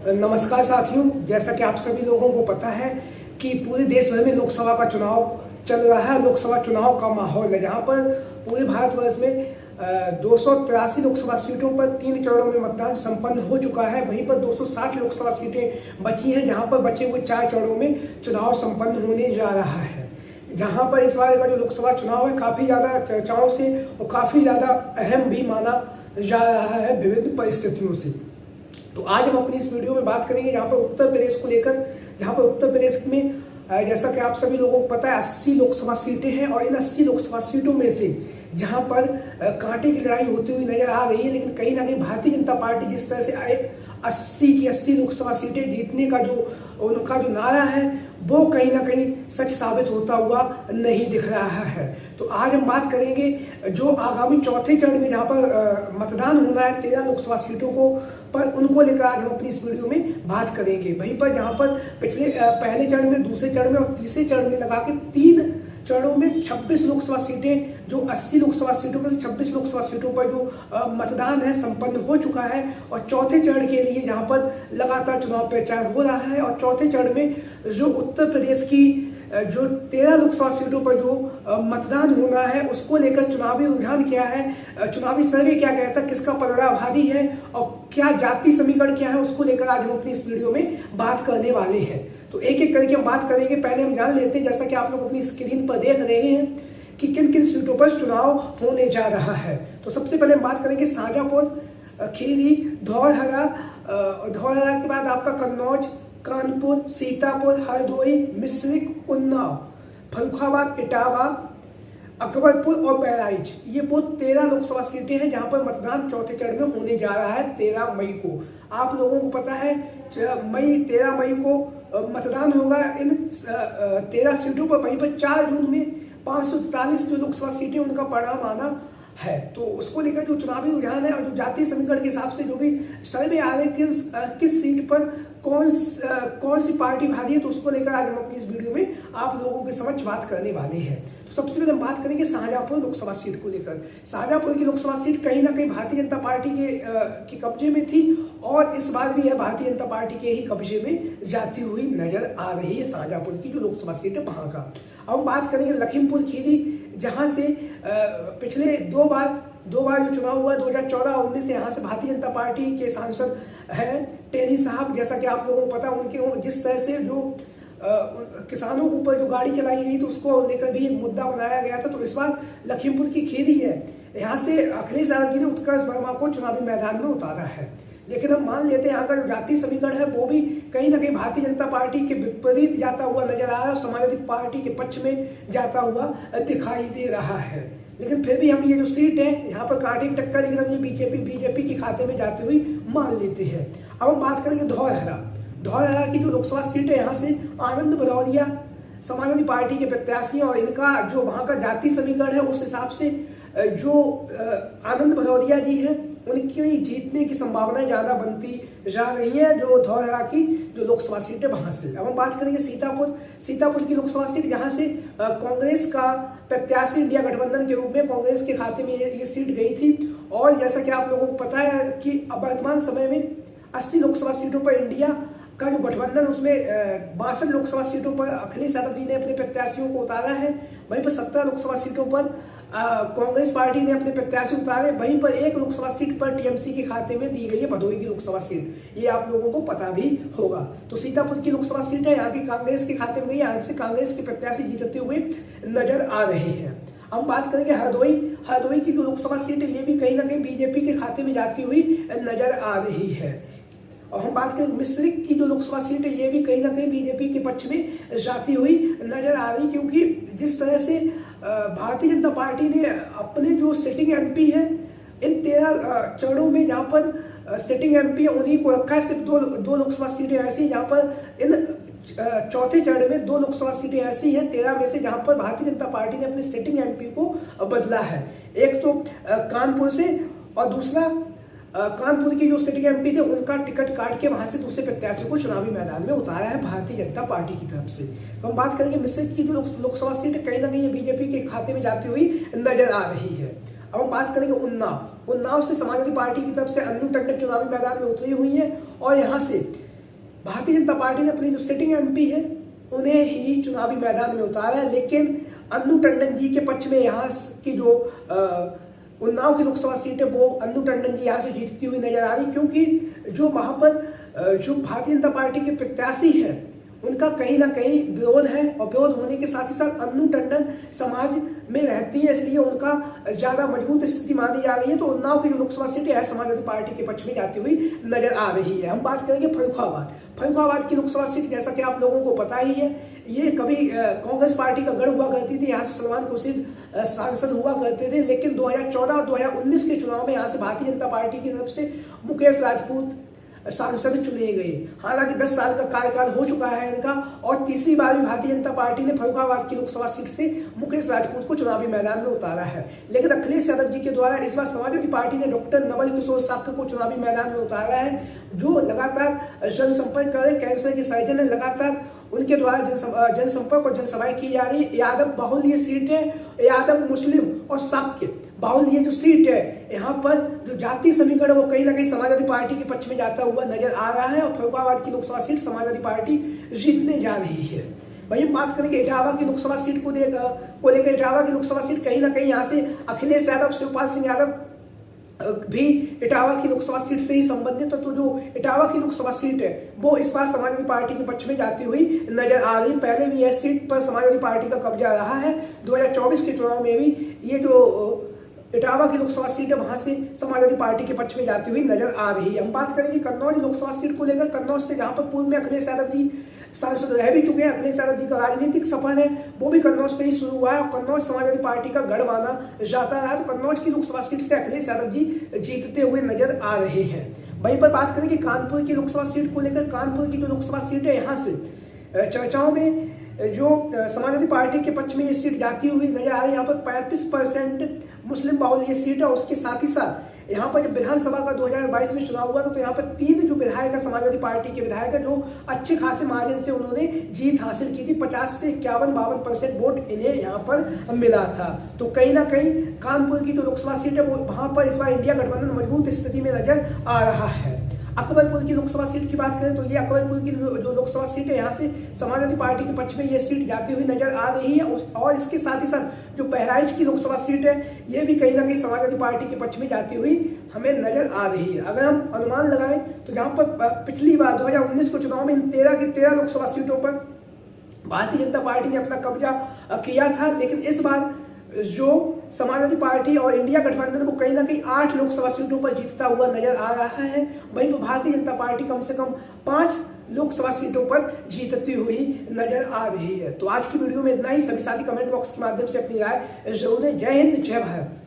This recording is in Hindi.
नमस्कार साथियों, जैसा कि आप सभी लोगों को पता है कि पूरे देश भर में लोकसभा का चुनाव चल रहा है। लोकसभा चुनाव का माहौल है, जहां पर पूरे भारतवर्ष में 283 लोकसभा सीटों पर 3 चरणों में मतदान संपन्न हो चुका है। वहीं पर 260 लोकसभा सीटें बची हैं, जहां पर बचे हुए 4 चरणों में चुनाव संपन्न होने जा रहा है। जहां पर इस बार का जो लोकसभा चुनाव है काफ़ी ज़्यादा चर्चाओं से और काफ़ी ज़्यादा अहम भी माना जा रहा है विभिन्न परिस्थितियों से। तो आज हम अपनी इस वीडियो में बात करेंगे यहाँ पर उत्तर प्रदेश को लेकर, जहाँ पर उत्तर प्रदेश में जैसा कि आप सभी लोगों को पता है 80 लोकसभा सीटें हैं और इन 80 लोकसभा सीटों में से जहाँ पर कांटे की लड़ाई होती हुई नजर आ रही है, लेकिन कहीं ना कहीं भारतीय जनता पार्टी जिस तरह से 80 की 80 लोकसभा सीटें जीतने का जो उनका जो नारा है वो कहीं ना कहीं सच साबित होता हुआ नहीं दिख रहा है। तो आज हम बात करेंगे जो आगामी चौथे चरण में जहाँ पर मतदान होना है 13 लोकसभा सीटों को पर, उनको लेकर आज हम अपनी इस वीडियो में बात करेंगे। वहीं पर जहाँ पर पिछले पहले चरण में, दूसरे चरण में और तीसरे चरण में लगा के 3 चरणों में 26 लोकसभा सीटें, जो 80 लोकसभा सीटों में से 26 लोकसभा सीटों पर जो मतदान है संपन्न हो चुका है। और चौथे चरण के लिए जहां पर लगातार चुनाव प्रचार हो रहा है और चौथे चरण में जो उत्तर प्रदेश की जो 13 लोकसभा सीटों पर जो मतदान होना है उसको लेकर चुनावी रुझान क्या है, चुनावी सर्वे क्या कहता है, किसका पलड़ा भारी है और क्या जाति समीकरण क्या है, उसको लेकर आज हम अपनी इस वीडियो में बात करने वाले हैं। तो एक एक करके हम बात करेंगे। पहले हम जान लेते हैं, जैसा कि आप लोग अपनी स्क्रीन पर देख रहे हैं कि किन किन सीटों पर चुनाव होने जा रहा है। तो सबसे पहले हम बात करेंगे शाजापुर, खीरी, धौरहरा के बाद आपका कन्नौज, कानपुर, सीतापुर, हरदोई, मिश्रिक, उन्नाव, फर्रुखाबाद, इटावा, अकबरपुर और बहराइच। ये वो 13 लोकसभा सीटें हैं जहां पर मतदान चौथे चरण में होने जा रहा है 13 मई को। आप लोगों को पता है 13 मई को मतदान होगा इन 13 सीटों पर। वहीं पर 4 जून में 543 जो लोकसभा सीटें उनका परिणाम आना है। तो उसको लेकर जो चुनावी रुझान है और जो जातीय समीकरण के हिसाब से जो भी सर्वे आ रहे हैं किस सीट पर कौन सी पार्टी भारी है, तो उसको लेकर आज हम अपनी इस वीडियो में आप लोगों के समक्ष बात करने वाले हैं। तो सबसे पहले हम बात करेंगे शाहजहांपुर लोकसभा सीट को लेकर। शाहजहांपुर की लोकसभा सीट कहीं ना कहीं भारतीय जनता पार्टी के कब्जे में थी और इस बार भी यह भारतीय जनता पार्टी के ही कब्जे में जाती हुई नजर आ रही है। शाहजहांपुर की जो लोकसभा सीट है वहां का अब हम बात करेंगे लखीमपुर खीरी, जहां से पिछले दो बार जो चुनाव हुआ 2014 और 19 से यहाँ से भारतीय जनता पार्टी के सांसद हैं टेनी साहब। जैसा कि आप लोगों को पता उनके जिस तरह से जो किसानों के ऊपर जो गाड़ी चलाई गई तो उसको लेकर भी एक मुद्दा बनाया गया था। तो इस बार लखीमपुर की खीरी है, यहाँ से अखिलेश यादव जी ने उत्कर्ष वर्मा को चुनावी मैदान में उतारा है। लेकिन हम मान लेते हैं यहाँ का जो जातीय समीकरण है वो भी कहीं ना कहीं भारतीय जनता पार्टी के विपरीत जाता हुआ नजर आ रहा है और समाजवादी पार्टी के पक्ष में जाता हुआ दिखाई दे रहा है। लेकिन फिर भी हम ये जो सीट है यहाँ पर कांटे की टक्कर, लेकिन हम ये बीजेपी के खाते में जाती हुई मान लेते हैं। अब हम बात करेंगे धौरहरा की जो लोकसभा सीट है, यहाँ से आनंद भदौरिया समाजवादी पार्टी के प्रत्याशी और इनका जो वहाँ का जातीय समीकरण है उस हिसाब से जो आनंद भदौरिया जी है उनकी जीतने की संभावनाएं ज्यादा बनती जा रही है जो धौरहरा की जो लोकसभा सीट है वहां से। अब हम बात करेंगे सीतापुर की लोकसभा सीट, जहां से कांग्रेस का प्रत्याशी इंडिया गठबंधन के रूप में कांग्रेस के खाते में ये सीट गई थी। और जैसा कि आप लोगों को पता है कि अब वर्तमान समय में 80 लोकसभा सीटों पर इंडिया का जो गठबंधन उसमें 62 लोकसभा सीटों पर अखिलेश यादव जी ने अपने प्रत्याशियों को उतारा है। वहीं पर 17 लोकसभा सीटों पर कांग्रेस पार्टी ने अपने प्रत्याशी उतारे। वहीं पर 1 लोकसभा सीट पर टीएमसी के खाते में दी गई है भदोही की लोकसभा सीट, ये आप लोगों को पता भी होगा। तो सीतापुर की लोकसभा सीट है, यहाँ की कांग्रेस के खाते में गई, यहाँ से कांग्रेस के प्रत्याशी जीतते हुए नजर आ रहे हैं। हम बात करेंगे हरदोई की जो लोकसभा सीट है ये भी कहीं ना कहीं बीजेपी के खाते में जाती हुई नजर आ रही है। और हम बात करें मिश्रिक की जो लोकसभा सीट है ये भी कहीं ना कहीं बीजेपी के पक्ष में जाती हुई नजर आ रही, क्योंकि जिस तरह से भारतीय जनता पार्टी ने अपने जो सिटिंग एमपी है इन 13 चरणों में जहाँ पर सिटिंग एमपी है उन्हीं को रखा है। सिर्फ दो लोकसभा सीटें ऐसी जहाँ पर इन चौथे चरण में 2 लोकसभा सीटें ऐसी हैं 13 में से जहाँ पर भारतीय जनता पार्टी ने अपने सिटिंग एमपी को बदला है। एक तो कानपुर से और दूसरा कानपुर की जो सिटिंग एमपी थे उनका टिकट काट के वहां से दूसरे प्रत्याशी को चुनावी मैदान में उतारा है भारतीय जनता पार्टी की तरफ से। तो हम बात करेंगे मिश्रिक की जो लोकसभा सीट कहीं ना कहीं बीजेपी के खाते में जाती हुई नजर आ रही है। अब हम बात करेंगे उन्नाव से समाजवादी पार्टी की तरफ से अन्नू टंडन चुनावी मैदान में उतरी हुई है और यहाँ से भारतीय जनता पार्टी ने अपने जो सिटिंग एमपी है उन्हें ही चुनावी मैदान में उतारा है, लेकिन अन्नू टंडन जी के पक्ष में यहाँ की जो उन्नाव की लोकसभा सीट है वो अन्नू टंडन जी यहाँ से जीतती हुई नजर आ रही, क्योंकि जो वहाँ पर जो भारतीय जनता पार्टी के प्रत्याशी है उनका कहीं ना कहीं विरोध है, और विरोध होने के साथ ही साथ अन्नू टंडन समाज में रहती है, इसलिए उनका ज्यादा मजबूत स्थिति मानी जा रही है। तो उन्नाव की जो लोकसभा सीट है समाजवादी पार्टी के पक्ष में जाती हुई नजर आ रही है। हम बात करेंगे फर्रुखाबाद की लोकसभा सीट, जैसा कि आप लोगों को पता ही है, ये कभी कांग्रेस पार्टी का गढ़ हुआ करती थी। यहाँ से सलमान खुर्शीद सांसद हुआ करते थे, लेकिन 2014 और 2019 के चुनाव में यहाँ से भारतीय जनता पार्टी की तरफ से मुकेश राजपूत सांसद चुने गए। हालांकि 10 साल का कार्यकाल हो चुका है इनका, और तीसरी बार भी भारतीय जनता पार्टी ने फर्रुखाबाद की लोकसभा सीट से मुकेश राजपूत को चुनावी मैदान में उतारा है। लेकिन अखिलेश यादव जी के द्वारा इस बार समाजवादी पार्टी ने डॉक्टर नवल किशोर साक्य को चुनावी मैदान में उतारा है, जो लगातार जनसंपर्क कर रहे, कैंसर के सर्जन है, लगातार उनके द्वारा जनसंपर्क और जनसभाएं की जा रही है। यादव बाहुल्य ये सीट है, यादव मुस्लिम और साक्य बाहुल्य जो सीट है, यहाँ पर जो जाति समीकरण वो कहीं ना कहीं समाजवादी पार्टी के पक्ष में जाता हुआ नजर आ रहा है, और फर्रुखाबाद की लोकसभा सीट समाजवादी पार्टी जीतने जा रही है। वहीं बात करेंगे इटावा की लोकसभा सीट को लेकर, इटावा की लोकसभा सीट कहीं ना कहीं यहाँ से अखिलेश यादव, शिवपाल सिंह यादव भी इटावा की लोकसभा सीट से ही संबंधित, तो जो इटावा की लोकसभा सीट है वो इस बार समाजवादी पार्टी के पक्ष में जाती हुई नजर आ रही। पहले भी यह सीट पर समाजवादी पार्टी का कब्जा रहा है। 2024 के चुनाव में भी ये जो इटावा की लोकसभा सीट है वहां से समाजवादी पार्टी के पक्ष में जाती हुई नजर आ रही है। हम बात करेंगे कन्नौज लोकसभा सीट को लेकर, कन्नौज से जहां पर पूर्व में अखिलेश यादव जी सांसद रह भी चुके हैं, अखिलेश यादव जी का राजनीतिक सफर है वो भी कन्नौज से ही शुरू हुआ है, और कन्नौज समाजवादी पार्टी का गढ़ माना जाता रहा। तो कन्नौज की लोकसभा सीट से अखिलेश यादव जी जीतते हुए नजर आ रहे हैं। वहीं पर बात करेंगे कानपुर की लोकसभा सीट को लेकर, कानपुर की जो लोकसभा सीट है यहाँ से चर्चाओं में जो समाजवादी पार्टी के पक्ष में ये सीट जाती हुई नजर आ रही है। यहाँ पर 35% मुस्लिम बाहुल्य ये सीट है, और उसके साथ ही साथ यहाँ पर जब विधानसभा का 2022 में चुनाव हुआ था तो यहाँ पर 3 जो विधायक है समाजवादी पार्टी के विधायक है, जो अच्छे खासे मार्जिन से उन्होंने जीत हासिल की थी। 50 से 51-52% वोट इन्हें यहाँ पर मिला था। तो कहीं ना कहीं कानपुर की जो लोकसभा सीट है वो वहां पर इस बार इंडिया गठबंधन मजबूत स्थिति में नजर आ रहा है। अकबरपुर की लोकसभा सीट की बात करें तो ये अकबरपुर की जो लोकसभा सीट है यहाँ से समाजवादी पार्टी के पक्ष में ये सीट जाती हुई नजर आ रही है, और इसके साथ ही साथ जो बहराइच की लोकसभा सीट है ये भी कहीं ना कहीं समाजवादी पार्टी के पक्ष में जाती हुई हमें नजर आ रही है। अगर हम अनुमान लगाएं तो जहाँ पर पिछली बार 2019 के चुनाव में इन 13 की 13 लोकसभा सीटों पर भारतीय जनता पार्टी ने अपना कब्जा किया था, लेकिन इस बार जो समाजवादी पार्टी और इंडिया गठबंधन को कहीं ना कहीं 8 लोकसभा सीटों पर जीतता हुआ नजर आ रहा है। वहीं पर भारतीय जनता पार्टी कम से कम 5 लोकसभा सीटों पर जीतती हुई नजर आ रही है। तो आज की वीडियो में इतना ही। सभी साथी कमेंट बॉक्स के माध्यम से अपनी राय जरूर दें। जय हिंद, जय भारत।